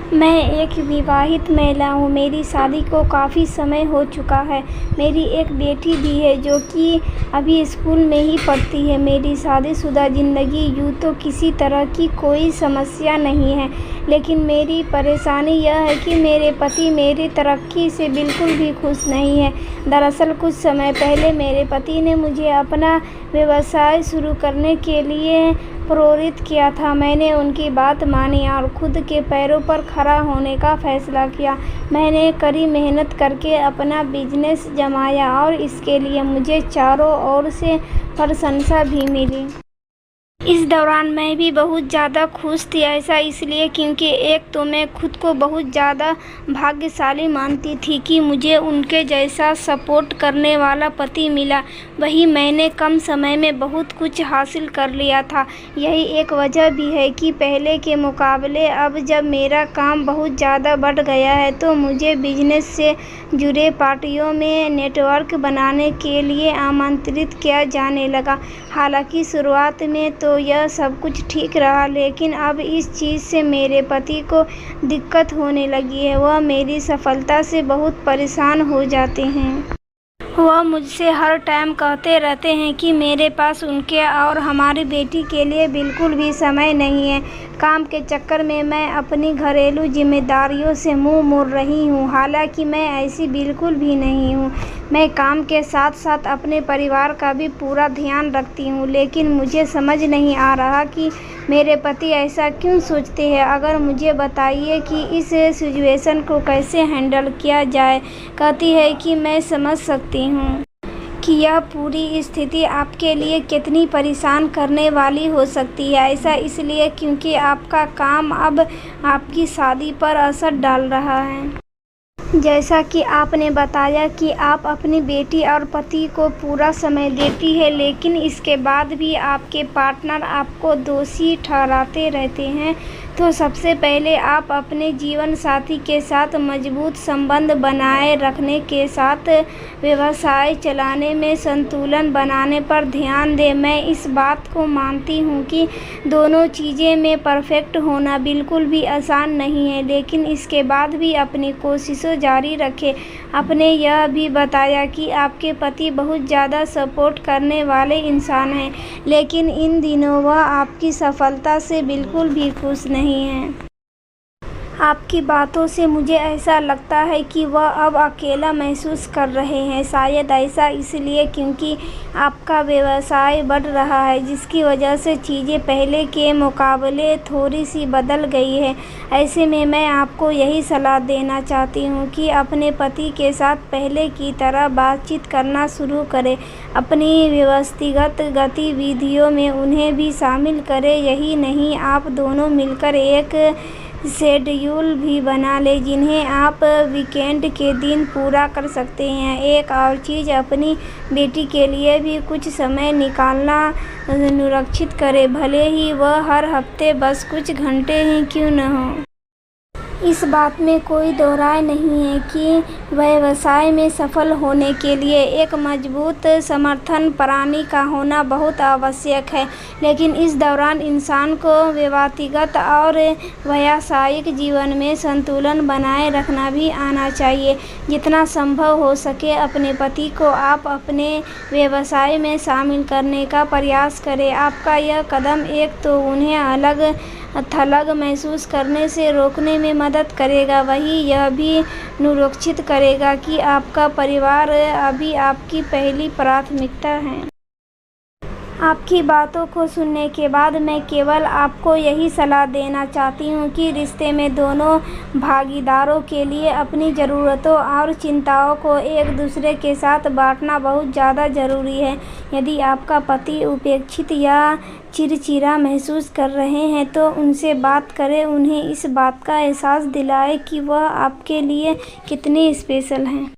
मैं एक विवाहित महिला हूँ। मेरी शादी को काफ़ी समय हो चुका है। मेरी एक बेटी भी है जो कि अभी स्कूल में ही पढ़ती है। मेरी शादीशुदा ज़िंदगी यूँ तो किसी तरह की कोई समस्या नहीं है, लेकिन मेरी परेशानी यह है कि मेरे पति मेरी तरक्की से बिल्कुल भी खुश नहीं हैं। दरअसल कुछ समय पहले मेरे पति ने मुझे अपना व्यवसाय शुरू करने के लिए प्रेरित किया था। मैंने उनकी बात मानी और खुद के पैरों पर खड़ा होने का फैसला किया। मैंने कड़ी मेहनत करके अपना बिजनेस जमाया और इसके लिए मुझे चारों ओर से प्रशंसा भी मिली। इस दौरान मैं भी बहुत ज़्यादा खुश थी। ऐसा इसलिए क्योंकि एक तो मैं खुद को बहुत ज़्यादा भाग्यशाली मानती थी कि मुझे उनके जैसा सपोर्ट करने वाला पति मिला। वहीं मैंने कम समय में बहुत कुछ हासिल कर लिया था। यही एक वजह भी है कि पहले के मुकाबले अब जब मेरा काम बहुत ज़्यादा बढ़ गया है तो मुझे बिजनेस से जुड़े पार्टियों में नेटवर्क बनाने के लिए आमंत्रित किया जाने लगा। हालांकि शुरुआत में तो यह सब कुछ ठीक रहा, लेकिन अब इस चीज़ से मेरे पति को दिक्कत होने लगी है। वह मेरी सफलता से बहुत परेशान हो जाते हैं। वह मुझसे हर टाइम कहते रहते हैं कि मेरे पास उनके और हमारी बेटी के लिए बिल्कुल भी समय नहीं है। काम के चक्कर में मैं अपनी घरेलू जिम्मेदारियों से मुंह मोड़ रही हूं। हालांकि मैं ऐसी बिल्कुल भी नहीं हूं। मैं काम के साथ साथ अपने परिवार का भी पूरा ध्यान रखती हूं, लेकिन मुझे समझ नहीं आ रहा कि मेरे पति ऐसा क्यों सोचते हैं। अगर मुझे बताइए कि इस सिचुएशन को कैसे हैंडल किया जाए। कहती है कि मैं समझ सकती हूँ कि यह पूरी स्थिति आपके लिए कितनी परेशान करने वाली हो सकती है। ऐसा इसलिए क्योंकि आपका काम अब आपकी शादी पर असर डाल रहा है। जैसा कि आपने बताया कि आप अपनी बेटी और पति को पूरा समय देती है, लेकिन इसके बाद भी आपके पार्टनर आपको दोषी ठहराते रहते हैं। तो सबसे पहले आप अपने जीवन साथी के साथ मजबूत संबंध बनाए रखने के साथ व्यवसाय चलाने में संतुलन बनाने पर ध्यान दें। मैं इस बात को मानती हूँ कि दोनों चीज़ें में परफेक्ट होना बिल्कुल भी आसान नहीं है, लेकिन इसके बाद भी अपनी कोशिशों जारी रखें। आपने यह भी बताया कि आपके पति बहुत ज़्यादा सपोर्ट करने वाले इंसान हैं, लेकिन इन दिनों वह आपकी सफलता से बिल्कुल भी खुश नहीं हैं। आपकी बातों से मुझे ऐसा लगता है कि वह अब अकेला महसूस कर रहे हैं। शायद ऐसा इसलिए क्योंकि आपका व्यवसाय बढ़ रहा है, जिसकी वजह से चीज़ें पहले के मुकाबले थोड़ी सी बदल गई है। ऐसे में मैं आपको यही सलाह देना चाहती हूँ कि अपने पति के साथ पहले की तरह बातचीत करना शुरू करें। अपनी व्यक्तिगत गतिविधियों में उन्हें भी शामिल करें। यही नहीं, आप दोनों मिलकर एक शेड्यूल भी बना लें जिन्हें आप वीकेंड के दिन पूरा कर सकते हैं। एक और चीज़, अपनी बेटी के लिए भी कुछ समय निकालना सुनिश्चित करें, भले ही वह हर हफ्ते बस कुछ घंटे ही क्यों न हो। इस बात में कोई दो राय नहीं है कि व्यवसाय में सफल होने के लिए एक मजबूत समर्थन प्रणाली का होना बहुत आवश्यक है, लेकिन इस दौरान इंसान को व्यक्तिगत और व्यावसायिक जीवन में संतुलन बनाए रखना भी आना चाहिए। जितना संभव हो सके अपने पति को आप अपने व्यवसाय में शामिल करने का प्रयास करें। आपका यह कदम एक तो उन्हें अलग थलग महसूस करने से रोकने में मदद करेगा, वहीं यह भी सुनिश्चित करेगा कि आपका परिवार अभी आपकी पहली प्राथमिकता है। आपकी बातों को सुनने के बाद मैं केवल आपको यही सलाह देना चाहती हूँ कि रिश्ते में दोनों भागीदारों के लिए अपनी ज़रूरतों और चिंताओं को एक दूसरे के साथ बांटना बहुत ज़्यादा ज़रूरी है। यदि आपका पति उपेक्षित या चिड़चिड़ा महसूस कर रहे हैं तो उनसे बात करें। उन्हें इस बात का एहसास दिलाएं कि वह आपके लिए कितने स्पेशल हैं।